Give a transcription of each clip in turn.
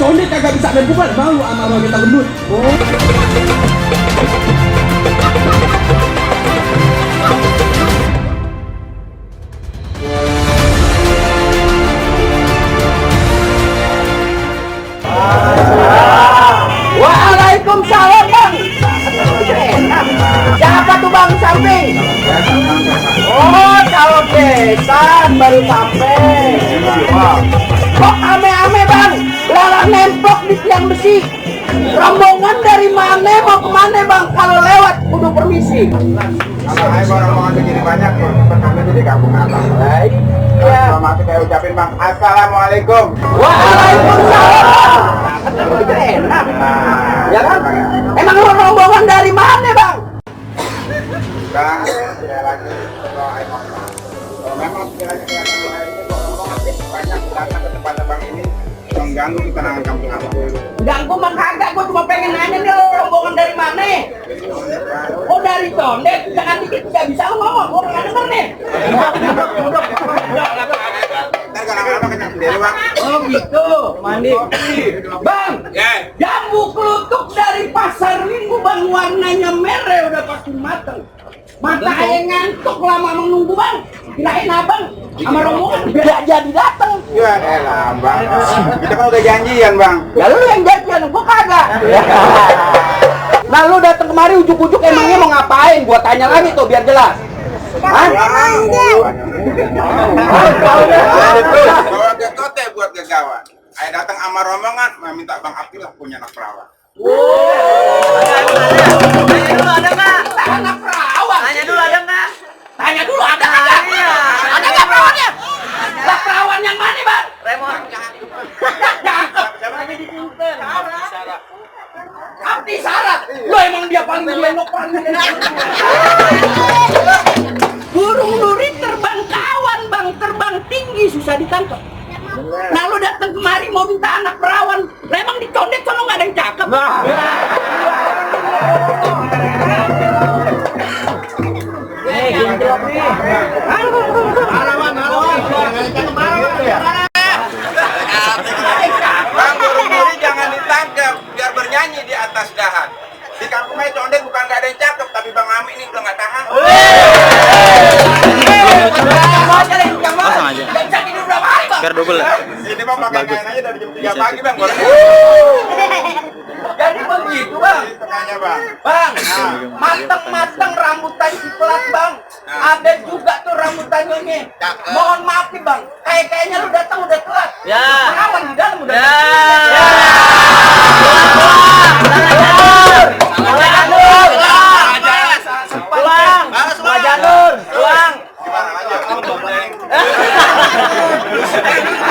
condet kagak bisa main pukul, malu sama orang kita gendut. Waalaikumsalam bang. Siapa tuh bang samping? Oh calon desa baru sampai. Kok ame-ame bang? Larang nemplok di tiang besi. Rombongan dari mana mau kemana bang? Kalau lewat kudu permisi. Kalau ayo rombongan begini banyak tuh, sampai jadi kampung abang. Baik. Ya. Selamat kita ucapin bang. Assalamualaikum. Waalaikumsalam. Enak. Ya kan? Emang lu rombongan dari mana bang? Bang, ya lagi kalau ayo ngomong. Kalau memang sekiranya kelihatan ini kok rombongan banyak datang ke tempat abang ini mengganggu ketenangan kampung abang. Ganggu mah kagak, gua cuma pengen nanya nih lu rombongan dari mana? Oh dari Condet, jangan dikit nggak bisa lu ngomong, gua nggak denger nih. Ntar kadang-kadang kenyang sendiri bang. Oh gitu, mandi. Bang, jambu kelutuk dari pasar Minggu bang, warnanya merah udah pasti mateng. Mata ayah ngantuk lama menunggu bang. Kirain abang sama rombongan gak jadi dateng. Ya elah bang. Kita kan udah janjian bang. Ya lu yang janjian, gua kagak. Nah lu datang kemari ujuk-ujuk emangnya mau ngapain? Gua tanya lagi tuh biar jelas. Hah? Bawa gekote buat gegawan. Ayo datang sama rombongan, minta bang Akil lah punya anak perawan. Tanya dulu ada nggak? Anak perawan. Tanya dulu ada nggak? Tanya dulu ada nggak? Ada nggak perawannya? Lah perawan yang mana bang? Remon. Cakep. Abdi Syarat. Lo emang dia paling menok paling. Burung duri terbang kawan bang, terbang tinggi susah ditangkap. Nah lu datang kemari mau minta anak perawan, emang di Condet sono nggak ada yang cakep. Bang, burung duri jangan ditangkap, biar bernyanyi di atas dahan. Di kampungnya Condet bukan nggak ada yang cakep, tapi bang Ami ini udah nggak tahan. Pasang aja. Biar double ya. Ini bang pakai kain aja dari jam 3 pagi bang. Jadi begitu bang. Tengahnya bang. Bang, mateng-mateng rambutan ciprat bang. Ada juga tuh rambutannya ini. Mohon maaf nih bang, kayaknya lu datang udah telat. Ya. Perawan di dalam udah.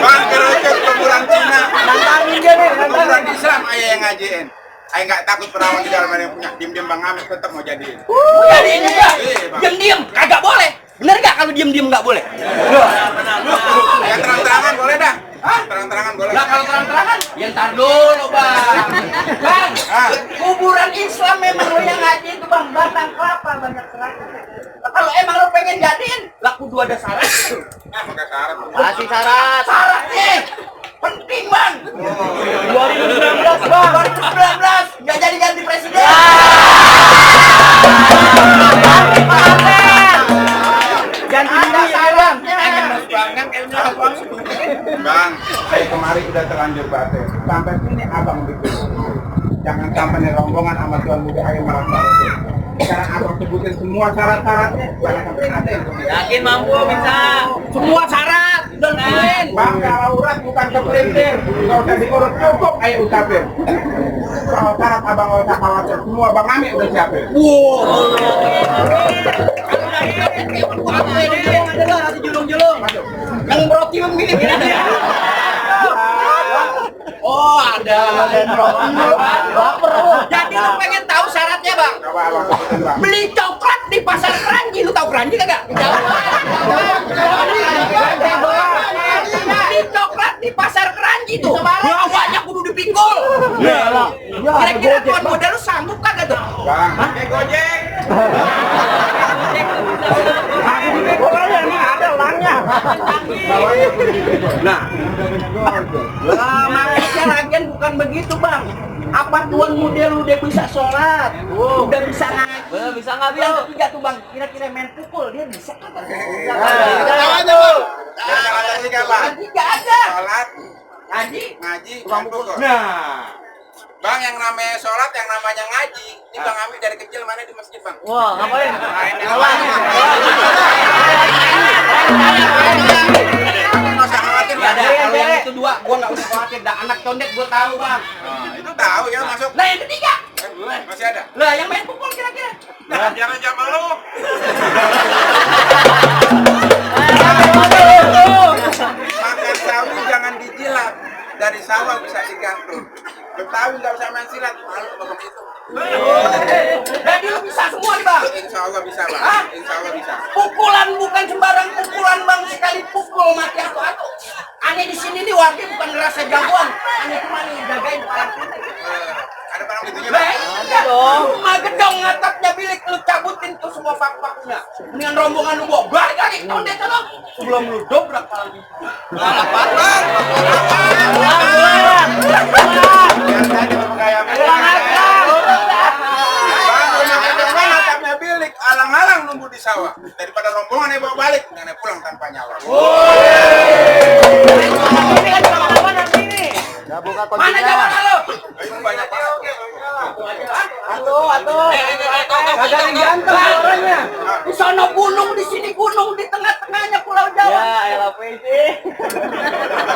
Bang, kerucut kuburan Cina. Nantangin dia nih, Kuburan Islam ayah yang ngajiin. Ayah nggak takut perawan di dalam ada yang punya. Diem-diem bang Amit tetap mau jadiin. Jadiin juga. Iya, Bang. Diem-diem, kagak boleh. Bener gak kalau diem-diem nggak boleh? Ya terang-terangan boleh dah. Terang-terangan boleh. Nah kalau terang-terangan, ya ntar dulu bang. Bang, kuburan Islam memang lo yang ngaji itu bang, batang kelapa banyak serangnya. Kalau emang lo pengen jadiin, lah kudu ada syarat. Nah, pakai syarat. Kasih syarat. Syaratnya penting bang. 2019 bang. 2019 nggak jadi ganti presiden. Ganti ada syaratnya. Bang, saya kemarin udah terlanjur batin. Sampai sini abang bikin. Jangan sampai nih rombongan sama tuan muda ayo merasa itu. Sekarang abang sebutin semua syarat-syaratnya. Jangan sampai ada yang Yakin mampu bisa. Semua syarat udah ngelain. Bang, kalau urat bukan kepelintir. Nggak usah diurut cukup, ayo ucapin. Kalau syarat abang nggak usah khawatir. Semua bang Ami udah siapin. Yang roti memilih oh ada jadi lu pengen tahu syaratnya bang? Coba abang sebutin bang. Beli coklat di pasar Keranji, lu tahu Keranji kagak? Beli coklat di pasar Keranji tuh banyak kudu dipikul. Kira-kira tuan modal lu sanggup kagak tuh? Bang, pakai gojek. Pokoknya ini ada ulangnya. Nah, maksudnya lagian bukan begitu bang. Apa tuan model udah bisa sholat, udah bisa ngaji, Bisa nggak yang Bil? ketiga tuh bang, kira-kira main pukul dia bisa kagak? Jangan tuh. Jangan tiga bang. Ngaji nggak ada. Sholat, Ngaji, ngaji, main pukul. nah, Bang, yang namanya sholat, yang namanya ngaji, ini Bang Ami dari kecil mana di masjid bang? Wah, ngapain? Nggak usah khawatir nggak ada. bang. Kalau yang itu dua, gua nggak usah khawatir. Dah anak condet gua tahu bang. Itu tahu ya masuk. Nah yang ketiga, Masih ada. lah yang main pukul kira-kira. Nah, jangan jam lu. Makan sawi jangan dijilat. Dari sawah bisa digantung. Betawi nggak usah main silat. Malu bapak itu. Jadi lu bisa semua nih bang. Insya Allah bisa bang. Hah? Insya Allah bisa. Pukulan bukan sembarang pukulan bang, sekali pukul mati atu-atu. Aneh di sini nih warga bukan ngerasa jagoan, aneh cuma nih jagain palang pintu. Ada barang itunya bang. Ada dong. Rumah gedong atapnya bilik lu cabutin tuh semua paku-pakunya. Mendingan rombongan lu bawa balik lagi ke kondet lo. Sebelum lu dobrak palang pintu. Biar saja bapak kayak atapnya bilik, alang-alang nunggu di sawah. Daripada rombongan yang bawa balik, jangan pulang tanpa nyawa. Mana jawara lo? Itu banyak banget. Atuh. Kagak ada yang ganteng orangnya. Di sono gunung, di sini gunung, di tengah-tengahnya Pulau Jawa. Ya, elah sih.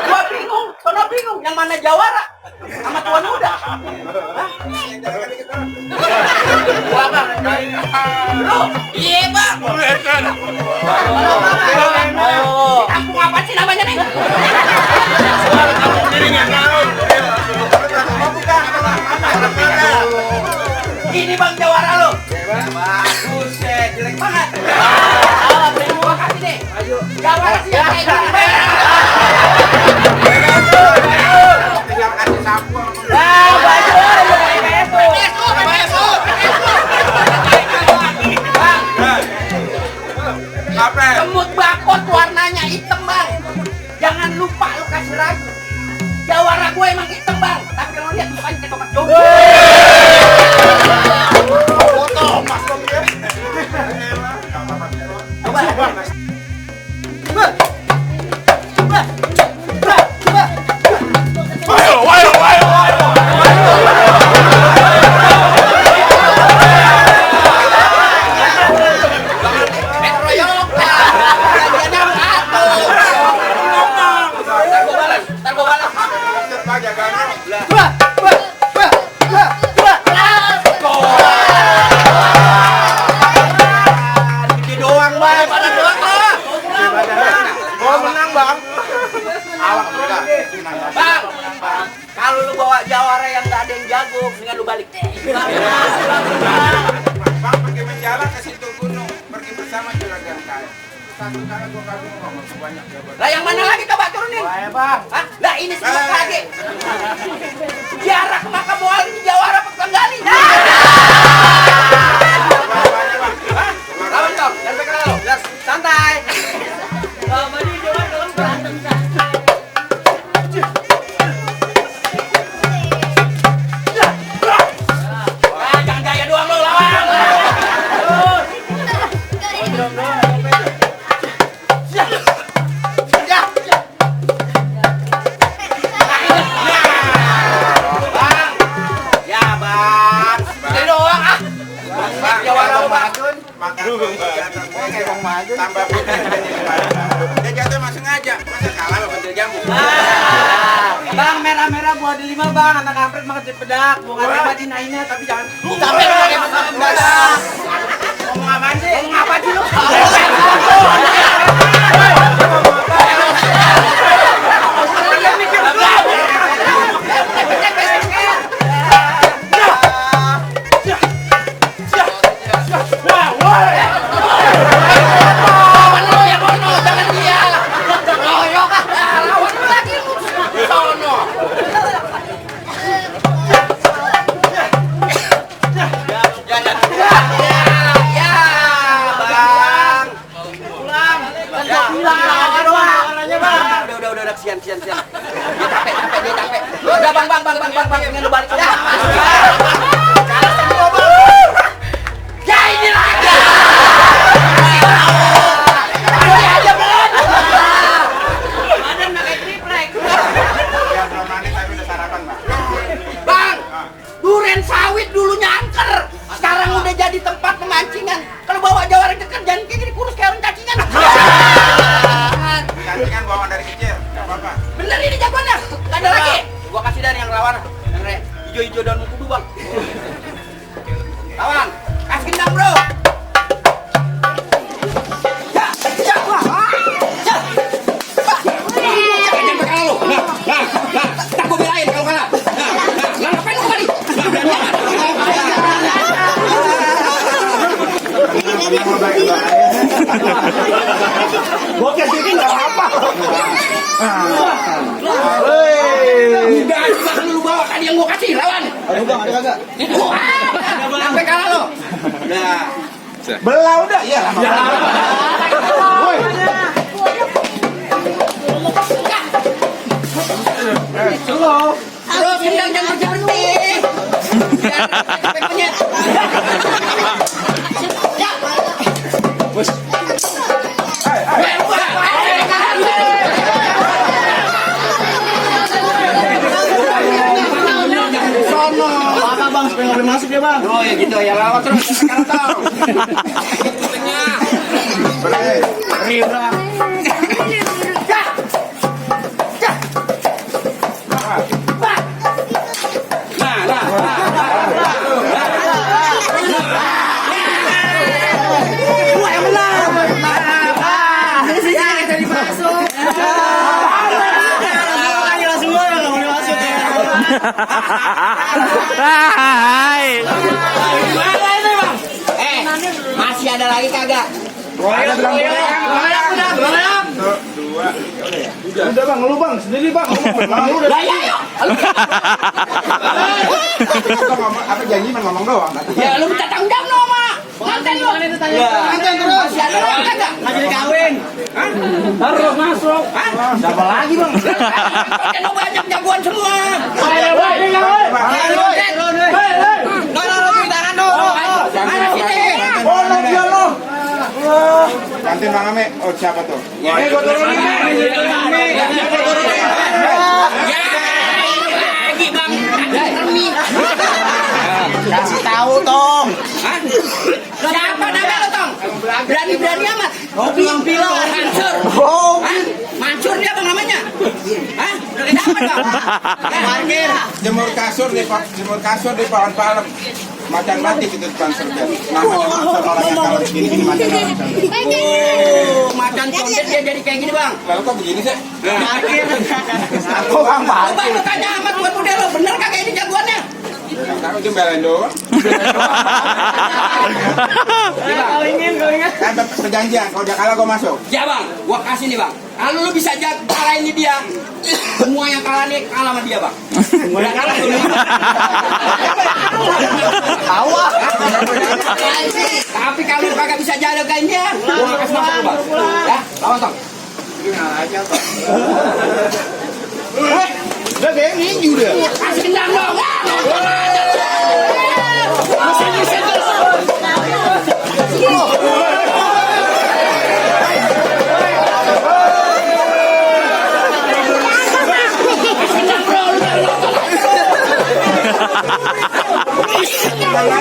Gua bingung, sono bingung. Yang mana Jawara? Sama tuan muda. Gua bang. Lu? Iya bang. Ayo. Kampung apa sih namanya nih? Ini bang Jawara lo. Bagus jelek banget. Gua kasih deh. Jawara sih kayak gini bang. Tinggal kasih sapu. Apa? Semut bakot warnanya hitam bang. Jangan lupa lu kasih ragu. Jawara gue emang hitam bang. Tapi lo lihat mukanya kayak tomat jodoh. Foto mas dong ya. Coba. Bang, kalau lu bawa Jawara yang nggak ada yang jago, mendingan lu balik. Bang pergi menjalan ke situ gunung, pergi bersama juragan kaya. Satu kali dua kali ngomong sebanyak jawaban. Lah yang mana lagi coba turunin? Bang. Hah? Lah ini semua lagi. Jarak ke makam wali di Jawara Pekanggali. Lawan dong, jangan pegang lo. Santai. Maju jangan kalau berantem Jangan gaya doang lo lawan. Tambah putih dia jatuh masih ngajak, masa kalah sama bentil jambu. Bang, merah-merah buah delima bang, anak kampret makan cepedak. Bukan apa dinainnya, tapi jangan. Sampai lu pakai masalah mendadak. Ngomong apaan sih? Ngomong apa sih lu? udah sian. Dia capek, dia capek. Udah bang, pengen lu balik aja. Ya ini lagi. Aja belum. Badan pakai triplek. Ya, belum mandi tapi udah sarapan, Bang. Bang, duren sawit dulunya angker. Sekarang udah jadi tempat pemancingan. Kalau bawa jawara dekat jangan kayak gini kurus kayak orang cacingan. Cantingan bawaan dari kecil, nggak apa-apa. Bener ini jagoannya. Gak ada lagi. Gua kasih dari yang lawan. Yang hijau-hijau daun kudu, Bang. Lawan, kasih gendang, Bro. Jangan berkalah lu. Nah, tak gua belain kalau kalah. Nah, ngapain lu tadi? Bokeh sini nggak apa-apa. Udah juga lu bawa tadi yang gua kasih, lawan. Ayo bang, ada kagak? Sampai kalah lo. Nah, Belah udah, ya lama. Woi, slow. terus gendang jangan berhenti. Biar efeknya. Ya. Bos. Sono. Apa bang, supaya nggak boleh masuk ya bang? Oh ya gitu ya, lawan terus sekarang tahu. Boleh. Rira. Masih ada lagi kagak? Ada bilang Goyang. Udah bang, lu bang, sendiri bang. Bang, lu udah. Lah ya yuk. Kita ngomong apa janji mah ngomong doang. Ya lu minta tanggung jawab no, Mak. Pengantin lu. Pengantin terus. Masih ada lagi kagak? Nggak jadi kawin. Harus masuk. Siapa lagi bang? Kan banyak jagoan semua. Ayo bang, oh dia lo. Gantiin Bang Ame. Oh, siapa tuh? Ini gua turunin nih. Lagi bang. Kasih tahu tong. Siapa nama lo tong? Berani amat. Oh bilang. Mansur. Oh. Hah? Mansur dia bang namanya. Hah? Udah dapat bang. Parkir. Jemur kasur di pohon palem. Macan batik itu depan surga. Namanya Mansur orang yang kalau begini macan orang. Oh, macan condet dia jadi kayak gini bang. Lalu kok begini sih? Parkir. Aku bang Oh, bang lu tanya amat buat model lo. Bener kagak ini jagoannya? Yang tahu itu belain doang. Kan perjanjian, kalau dia kalah gua masuk. Ya bang, gua kasih nih bang. Kalau lu bisa kalahin dia, semua yang kalah nih kalah sama dia bang. Udah kalah tuh. tahu ah. Tapi kalau lu kagak bisa jagain dia, gua kasih masuk lu bang. Ya, lawan tong. Udah kayak ini udah. Kasih gendang dong.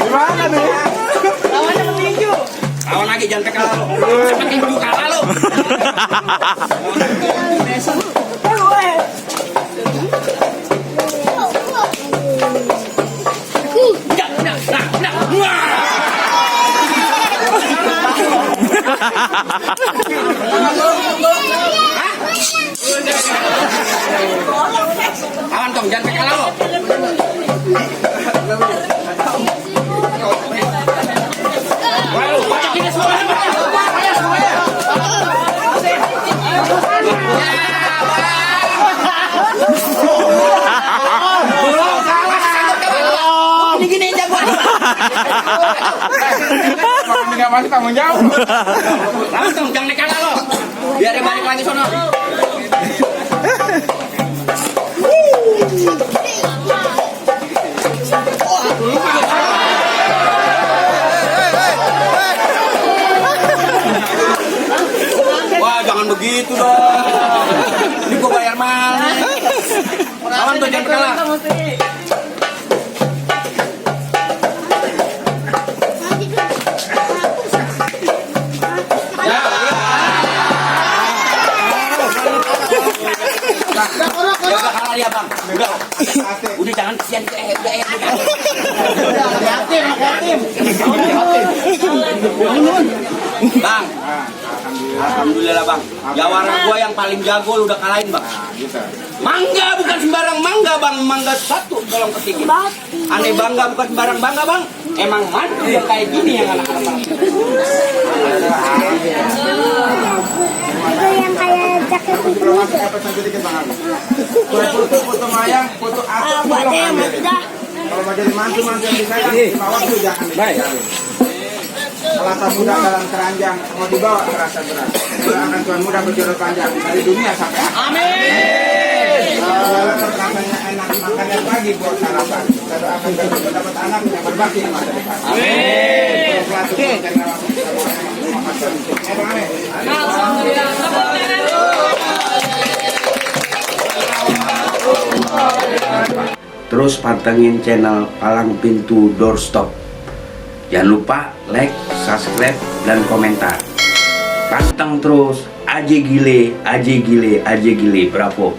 Gimana nih? Lawannya petinju. Lawan lagi jangan kalah lo. Petinju kalah lo. Lawan tong jangan kalah lo. Gini jagoan. Kalau nggak masuk tanggung jawab. Langsung jangan kalah lo. Biar dia balik lagi sono. Udah kalah dia bang. Udah jangan kesian Bang, alhamdulillah bang. Jawara gua yang paling jago lu udah kalahin bang. Mangga bukan sembarang mangga bang, mangga satu tolong ketikin. Aneh bangga bukan sembarang bangga bang. Emang mantu yang kayak gini yang anak-anak. Itu yang kayak jaket itu. Foto mayang, foto apa? Kalau mau jadi mantu yang disayang, dibawa dulu jangan ditinggalin. Selasa muda dalam keranjang mau dibawa terasa berat. Doakan Tuhan muda berjodoh panjang dari dunia sampai akhir. Amin. Rasanya enak makannya pagi buat sarapan. Kita doakan kita dapat anak yang berbakti di masa depan. Amin. Terus pantengin channel Palang Pintu Doorstop. Jangan lupa like, subscribe, dan komentar. Panteng terus, aja gile, bravo.